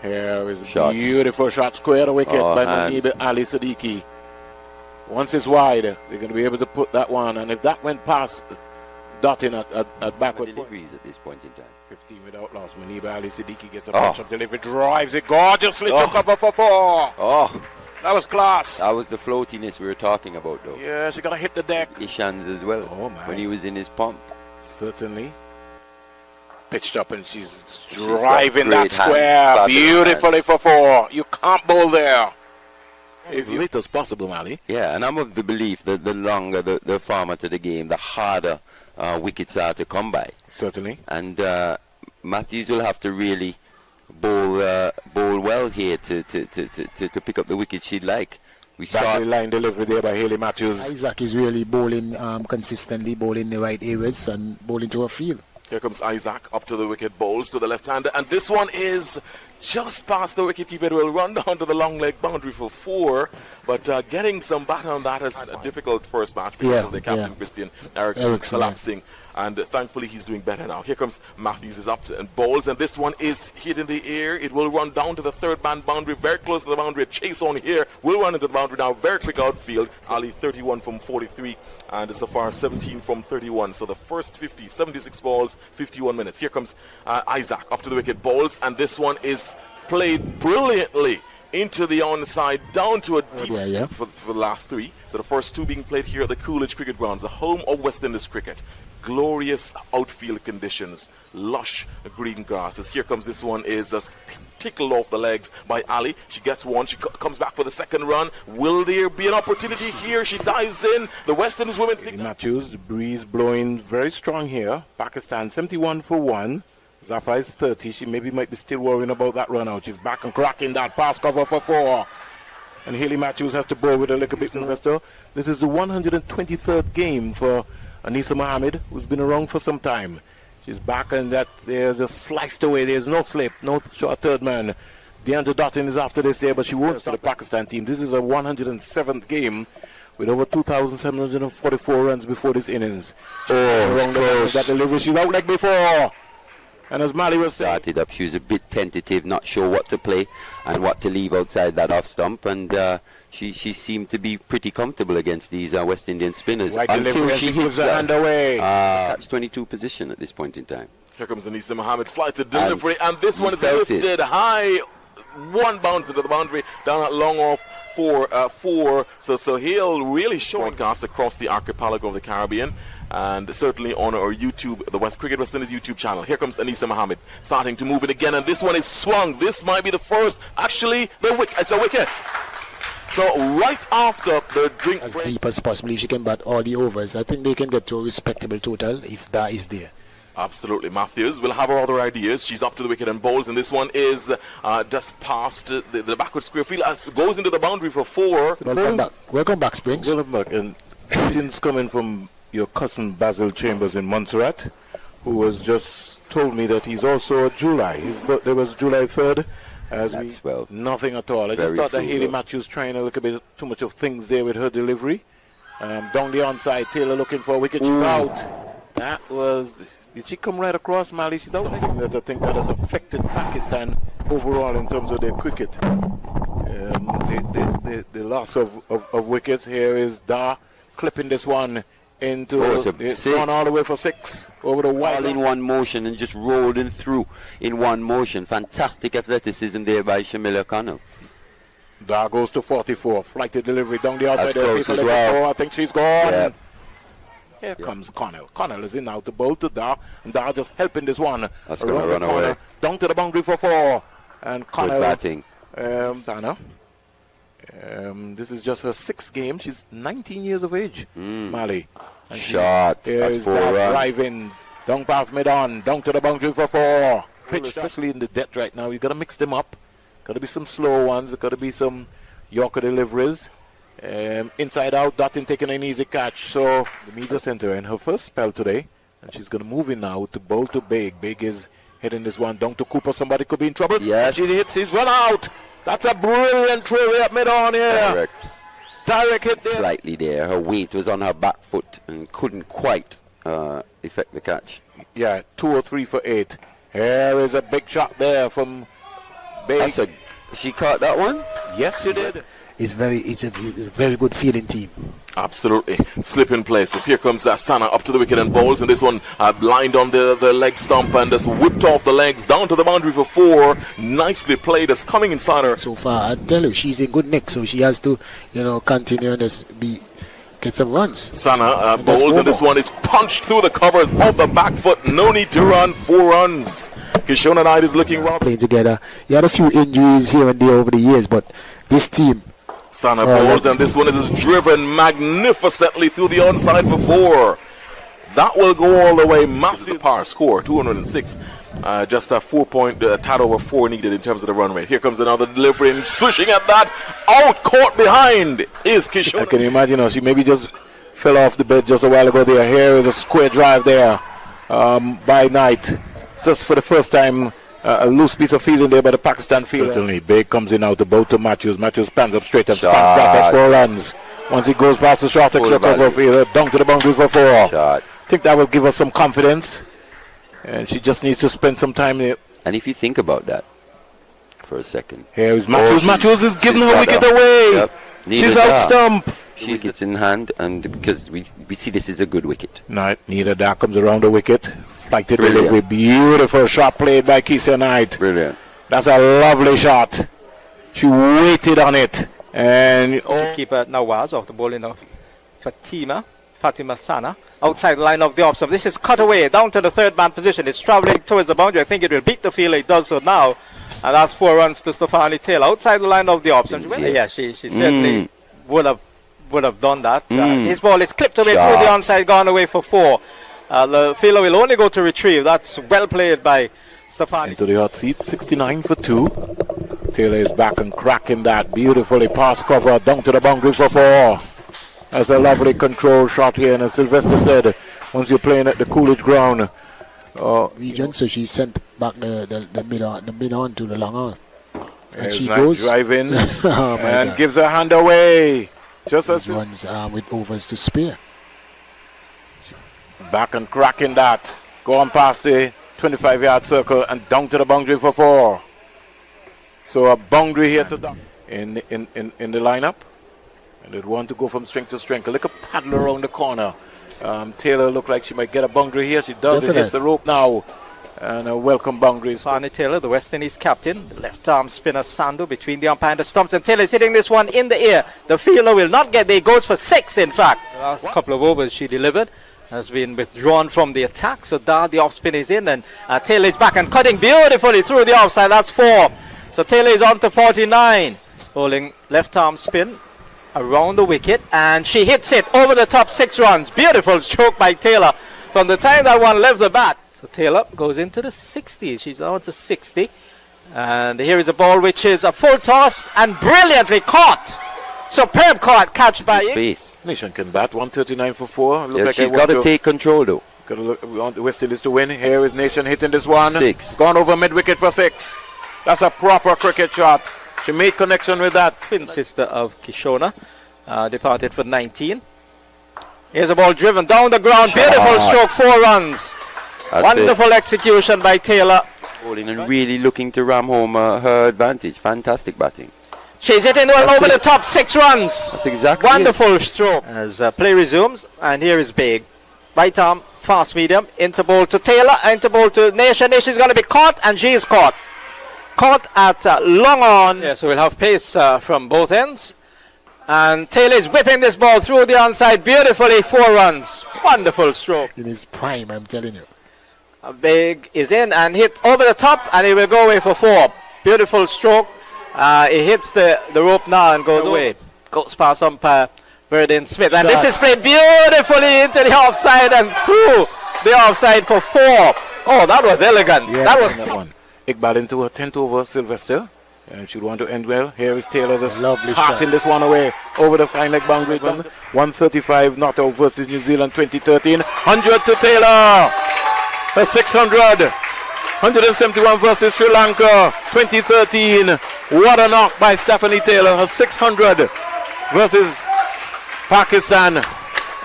Here is a beautiful shot, square the wicket by Munib Ali Siddiqui. Once it's wide, they're going to be able to put that one, and if that went past Dottin at backward deliveries at this point in time. 15 without loss. Munib Ali Siddiqui gets a bunch of delivery, drives it gorgeously to cover for 4. Oh, that was class. That was the floatiness we were talking about, though. Yeah, she got to hit the deck. Ishan's as well. Oh, man. When he was in his pump. Certainly. Pitched up and she's driving that square beautifully for 4. You can't bowl there. As late as possible, Mali. Yeah, and I'm of the belief that the longer the format to the game, the harder wickets are to come by. Certainly. And Matthews will have to really bowl well here to pick up the wickets she'd like. We start line delivery there by Hayley Matthews. Isaac is really bowling consistently, bowling the right areas and bowling to her field. Here comes Isaac up to the wicket, bowls to the left-hander, and this one is just past the wicket-keeper. It will run down to the long leg boundary for 4, but getting some bat on that is a difficult first match because of the captain Christian Eriksen collapsing, and thankfully he's doing better now. Here comes Matthews, is up and bowls, and this one is hit in the air. It will run down to the third-man boundary, very close to the boundary. A chase on here will run into the boundary now, very quick outfield. Ali 31 from 43, and so far 17 from 31. So the first 50, 76 balls, 51 minutes. Here comes Isaac up to the wicket, bowls, and this one is played brilliantly into the onside, down to a deep for the last 3. So the first 2 being played here at the Coolidge Cricket Grounds, the home of West Indies cricket. Glorious outfield conditions, lush green grasses. Here comes this one, is just tickled off the legs by Ali. She gets one, she comes back for the second run. Will there be an opportunity here? She dives in. The West Indies women think Matthews, the breeze blowing very strong here. Pakistan 71 for 1. Zafar is 30. She might be still worrying about that run out. She's back and cracking that pass cover for 4. And Hayley Matthews has to bowl with a little bit investor. This is the 123rd game for Anisa Mohammed, who's been around for some time. She's back, and that they're just sliced away. There's no slip, no short third man. Deandra Dottin is after this there, but she won't for the Pakistan team. This is a 107th game with over 2,744 runs before this innings. That delivery, she's out like before. And as Mali was saying, started up, she was a bit tentative, not sure what to play and what to leave outside that off stump, and she seemed to be pretty comfortable against these West Indian spinners until she hits the hand away. Catch 22 position at this point in time. Here comes Anisa Mohammed, flight to delivery, and this one is lifted high. One bounce into the boundary, down at long off for 4. So he'll really shortcast across the archipelago of the Caribbean, and certainly on our YouTube, the Cricket West Indies YouTube channel. Here comes Anisa Mohammed, starting to move it again, and this one is swung. This might be the first. Actually, it's a wicket. So right after the drink as break, deep as possible, if she can bat all the overs, I think they can get to a respectable total if that is there. Absolutely. Matthews will have her other ideas. She's up to the wicket and bowls, and this one is just past the backward square field. Goes into the boundary for 4. Welcome back, Springs. Welcome back. And greetings coming from your cousin Basil Chambers in Montserrat, who has just told me that he's also a July. His birthday was July 3rd. Nothing at all. I just thought that Hayley Matthews trying a little bit too much of things there with her delivery. Down the onside, Taylor looking for a wicket. She's out. That was... Did she come right across, Mali? She's out. Something that I think that has affected Pakistan overall in terms of their cricket. The loss of wickets here is Dar clipping this one into it's gone all the way for 6 over the wide. All in one motion and just rolling through in one motion. Fantastic athleticism there by Shamila Connell. Dar goes to 44. Flighted delivery down the outside there. I think she's gone. Yeah. Here comes Connell. Connell is in now to bowl to Dar, and Dar just helping this one. That's going to run away. Down to the boundary for 4. And Connell. Good batting. Sana. This is just her 6th game. She's 19 years of age, Mali. And shot. Here's that driving. Down past mid-on. Down to the boundary for 4. Pitch, especially in the depth right now. You've got to mix them up. Got to be some slow ones. There got to be some Yorker deliveries. Inside out, Dottin taking an easy catch. So the media center in her first spell today, and she's going to move in now to bowl to Big. Big is hitting this one down to Cooper. Somebody could be in trouble. Yes. She hits his run out. That's a brilliant throw way up mid-on here. Direct hit there. Slightly there. Her weight was on her back foot and couldn't quite effect the catch. Yeah, 2 or 3 for 8. Here is a big shot there from She caught that one? Yes, she did. It's a very good feeling team. Absolutely. Slipping places. Here comes Sana up to the wicket and bowls. And this one lined on the leg stump and just whipped off the legs down to the boundary for 4. Nicely played. It's coming inside her. So far, I tell you, she's in good nick. So she has to, continue and just get some runs. Sana bowls and this one is punched through the covers of the back foot. No need to run. 4 runs. Kishona Knight is looking rough. Playing together. He had a few injuries here and there over the years, but this team. Sana bowls and this one is driven magnificently through the onside for 4. That will go all the way. Massive par score, 206. Just a 4-point tad over 4 needed in terms of the run rate. Here comes another delivery and swishing at that. Out caught behind is Kishona. I can imagine she maybe just fell off the bed just a while ago there. Here is a square drive there by Knight. Just for the first time. A loose piece of fielding there by the Pakistan fielder. Certainly, Big comes in out about to Matthews. Matthews spans up straight and spans that at 4 runs. Once he goes past the short extra cover fielder, down to the boundary for 4. I think that will give us some confidence. And she just needs to spend some time there. And if you think about that for a second. Here is Matthews. Matthews is giving the wicket away. Yep. She's out stump. She gets in hand, and because we see this is a good wicket. Neither that comes around the wicket. Flighted delivery. Beautiful shot played by Kishona Knight. Brilliant. That's a lovely shot. She waited on it. And keeper Nawaz off the bowling of Fatima Sana. Outside the line of the off-stump. This is cut away down to the third man position. It's travelling towards the boundary. I think it will beat the field. It does so now. And that's 4 runs to Stefani Taylor. Outside the line of the off-stump. Yeah, she certainly would have done that. His ball is clipped away through the onside, gone away for 4. The fielder will only go to retrieve. That's well played by Stefani. Into the hot seat, 69 for 2. Taylor is back and cracking that beautifully. Pass cover down to the boundary for 4. That's a lovely control shot here. And as Sylvester said, once you're playing at the Coolidge ground, region, so she sent back the mid on to the long on. And she goes driving and gives her hand away. Just as runs with overs to spare. Back and cracking that. Going past the 25-yard circle and down to the boundary for 4. So a boundary here to down in the lineup. And they'd want to go from strength to strength. A little paddle around the corner. Taylor looked like she might get a boundary here. She does. It hits the rope now. And a welcome boundary. Stefani Taylor, the West Indies captain. The left arm spinner Sandu between the umpire and the stumps. And Taylor is hitting this one in the air. The fielder will not get there. He goes for 6, in fact. The last couple of overs she delivered has been withdrawn from the attack. So the off spin is in. And Taylor is back and cutting beautifully through the offside. That's 4. So Taylor is on to 49. Bowling left arm spin around the wicket. And she hits it over the top, 6 runs. Beautiful stroke by Taylor from the time that one left the bat. So Taylor goes into the 60s. She's on to 60. And here is a ball which is a full toss and brilliantly caught. Superb catch by Space. Nation can bat 139 for 4. Yeah, she's got to take control though. Got to look. We want the West Indies to win. Here is Nation hitting this one. 6. Gone over mid wicket for 6. That's a proper cricket shot. She made connection with that. Twin sister of Kishona, departed for 19. Here's a ball driven down the ground. Beautiful stroke, 4 runs. That's wonderful execution by Taylor. Bowling and really looking to ram home her advantage. Fantastic batting. She's hitting well over the top, 6 runs. That's exactly wonderful stroke. As play resumes, and here is Big. Right arm, fast medium, into ball to Taylor, into ball to Nation. Nation's going to be caught, and she is caught. Caught at long on. Yeah, so we'll have pace from both ends. And Taylor is whipping this ball through the onside beautifully, 4 runs. Wonderful stroke. In his prime, I'm telling you. Big is in and hit over the top, and he will go away for 4. Beautiful stroke. He hits the rope now and goes away. Goes past umpire Verdin Smith. And this is played beautifully into the offside and through the offside for 4. Oh, that was elegant. Yeah, that was that one. Iqbal into her 10th over, Sylvester. And she'd want to end well. Here is Taylor just carting this one away over the fine leg boundary. 135 not out versus New Zealand 2013. 100 to Taylor. Her 600. 171 versus Sri Lanka 2013. What a knock by Stephanie Taylor. Her 600 versus Pakistan.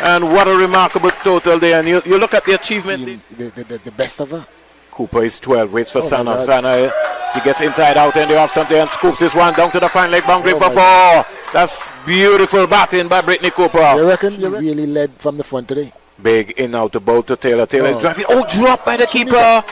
And what a remarkable total there. And you look at the achievement. The best of her. Cooper is 12, waits for Sana. Sana, he gets inside out in the off stump there and scoops this one down to the fine leg boundary for 4. That's beautiful batting by Brittany Cooper. You reckon you really led from the front today? Big in out about to Taylor. Taylor is driving. Oh, dropped by the keeper.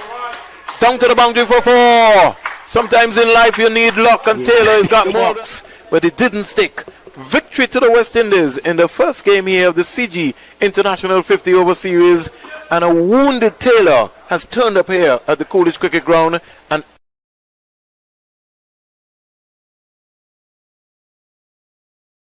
Down to the boundary for 4. Sometimes in life you need luck, and Taylor has got marks, but it didn't stick. Victory to the West Indies in the first game here of the CG International 50 over series, and a wounded Taylor has turned up here at the Coolidge Cricket Ground and